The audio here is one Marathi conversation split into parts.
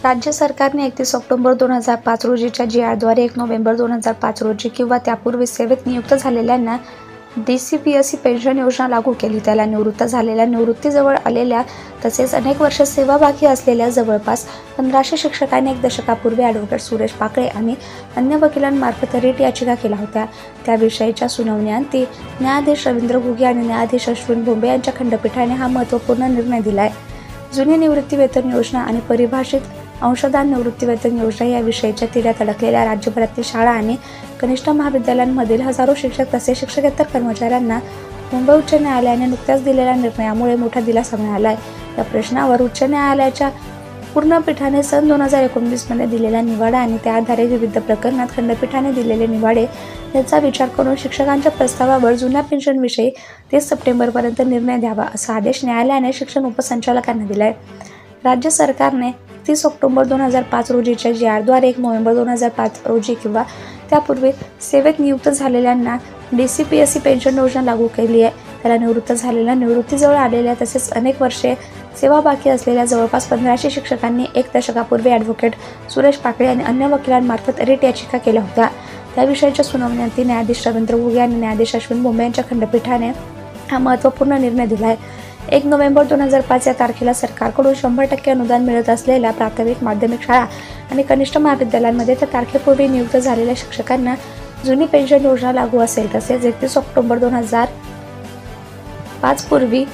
राज्य सरकारने 31 ऑक्टोबर 2005 रोजीच्या GR द्वारे 1 नोव्हेंबर 2005 रोजी किंवा त्यापूर्वी सेवेत नियुक्त झालेल्यांना DCPSC पेन्शन योजना लागू केली. त्याला निवृत्त झालेल्या, निवृत्तीजवळ आलेल्या तसेच अनेक वर्ष सेवाबाकी असलेल्या जवळपास 1500 शिक्षकांनी 1 दशकापूर्वी ॲडव्होकेट सुरेश पाकळे आणि अन्य वकिलांमार्फत रिट याचिका केल्या होत्या. त्याविषयीच्या सुनावणीअंती न्यायाधीश रवींद्र घुगे आणि न्यायाधीश अश्विन बोंबे यांच्या खंडपीठाने हा महत्त्वपूर्ण निर्णय दिलाय. जुनी निवृत्तीवेतन योजना आणि परिभाषित अंशदान निवृत्तीवेतन योजना याविषयीच्या तिढ्यात अडकलेल्या राज्यभरातील शाळा आणि कनिष्ठ महाविद्यालयांमधील हजारो शिक्षक तसेच शिक्षकेतर कर्मचाऱ्यांना मुंबई उच्च न्यायालयाने नुकत्याच दिलेल्या निर्णयामुळे मोठा दिलासा मिळाला आहे. या प्रश्नावर उच्च न्यायालयाच्या पूर्ण पीठाने सन 2019 मध्ये दिलेला निवाडा आणि त्या आधारे विविध प्रकरणात खंडपीठाने दिलेले निवाडे याचा विचार करून शिक्षकांच्या प्रस्तावावर जुन्या पेन्शनविषयी 30 सप्टेंबरपर्यंत निर्णय द्यावा असा आदेश न्यायालयाने शिक्षण उपसंचालकांना दिलाय. राज्य सरकारने 30 ऑक्टोबर 2005 रोजीच्या GR द्वारे 1 नोव्हेंबर 2005 रोजी किंवा त्यापूर्वी सेवेत नियुक्त झालेल्यांना DCPSC पेन्शन योजना लागू केली आहे. त्याला निवृत्त झालेल्या, निवृत्तीजवळ आलेल्या तसेच अनेक वर्षे सेवाबाकी असलेल्या जवळपास 1500 शिक्षकांनी 1 दशकापूर्वी ॲडव्होकेट सुरेश पाकळे आणि अन्य वकिलांमार्फत रिट याचिका केल्या होत्या. त्याविषयीच्या सुनावणीअंती न्यायाधीश रवींद्र घुगे आणि न्यायाधीश अश्विन बोंबे यांच्या खंडपीठाने हा महत्त्वपूर्ण निर्णय दिला आहे. 1 नोव्हेंबर 2005 या तारखेला सरकारकडून 100% अनुदान मिळत असलेल्या प्राथमिक, माध्यमिक शाळा आणि कनिष्ठ महाविद्यालयांमध्ये त्या तारखेपूर्वी नियुक्त झालेल्या शिक्षकांना जुनी पेन्शन योजना लागू असेल. तसेच 31 ऑक्टोबर 2005 पूर्वी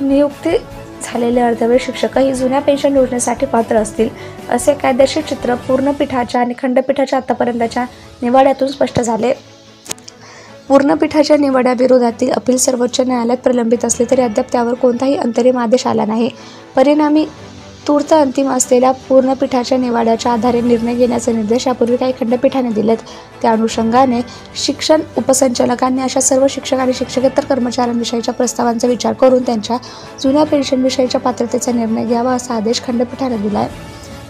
नियुक्ती झालेले अर्धवेळ शिक्षकही जुन्या पेन्शन योजनेसाठी पात्र असतील, असे कायदेशीर चित्र पूर्णपीठाच्या आणि खंडपीठाच्या आतापर्यंतच्या निवाड्यातून स्पष्ट झाले. पूर्णपीठाच्या निवाड्याविरोधातील अपील सर्वोच्च न्यायालयात प्रलंबित असले तरी अद्याप त्यावर कोणताही अंतरिम आदेश आला नाही. परिणामी तूर्त अंतिम असलेल्या पूर्णपीठाच्या निवाड्याच्या आधारे निर्णय घेण्याचे निर्देश यापूर्वी काही खंडपीठाने दिलेत. त्या अनुषंगाने शिक्षण उपसंचालकांनी अशा सर्व शिक्षक आणि शिक्षकेतर कर्मचाऱ्यांविषयीच्या प्रस्तावांचा विचार करून त्यांच्या जुन्या पेन्शनविषयीच्या पात्रतेचा निर्णय घ्यावा असा आदेश खंडपीठाने दिला आहे.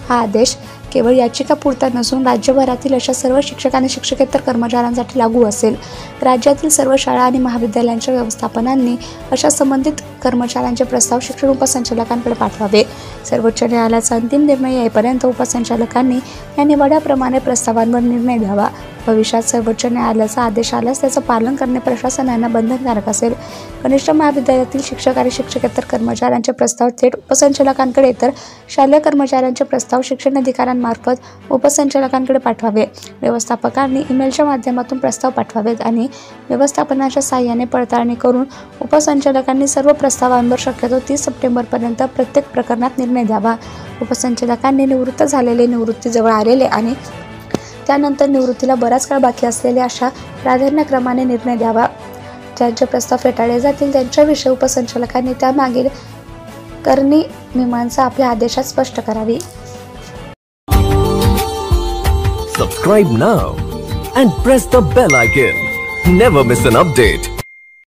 हा आदेश केवळ याचिका पुरता नसून राज्यभरातील अशा सर्व शिक्षक आणि शिक्षकेतर कर्मचाऱ्यांसाठी लागू असेल. राज्यातील सर्व शाळा आणि महाविद्यालयांच्या व्यवस्थापनांनी अशा संबंधित कर्मचाऱ्यांचे प्रस्ताव शिक्षण उपसंचालकांकडे पाठवावे. सर्वोच्च न्यायालयाचा अंतिम निर्णय येईपर्यंत उपसंचालकांनी या निवाड्याप्रमाणे प्रस्तावांवर निर्णय द्यावा. भविष्यात सर्वोच्च न्यायालयाचा आदेश आल्यास त्याचं पालन करणे प्रशासनाला बंधनकारक असेल. कनिष्ठ महाविद्यालयातील शिक्षक आणि शिक्षकेतर कर्मचाऱ्यांचे प्रस्ताव थेट उपसंचालकांकडे तर शालेय कर्मचाऱ्यांचे प्रस्ताव शिक्षण अधिकाऱ्यांमार्फत उपसंचालकांकडे पाठवावे. व्यवस्थापकांनी ईमेलच्या माध्यमातून प्रस्ताव पाठवावेत आणि व्यवस्थापनाच्या साहाय्याने पडताळणी करून उपसंचालकांनी सर्व प्रस्तावांवर शक्यतो 30 सप्टेंबरपर्यंत प्रत्येक प्रकरणात निर्णय द्यावा. उपसंचालकांनी निवृत्त झालेले, निवृत्तीजवळ आलेले आणि त्यानंतर निवृत्तीला बराच काळ बाकी असलेले अशा प्राधान्यक्रमाने निर्णय द्यावा. ज्यांचे प्रस्ताव फेटाळले जातील त्यांच्याविषयी उपसंचालकांनी त्यामागील करणी मीमांसा आपल्या आदेशात स्पष्ट करावी. Subscribe now and press the bell icon. Never miss an update.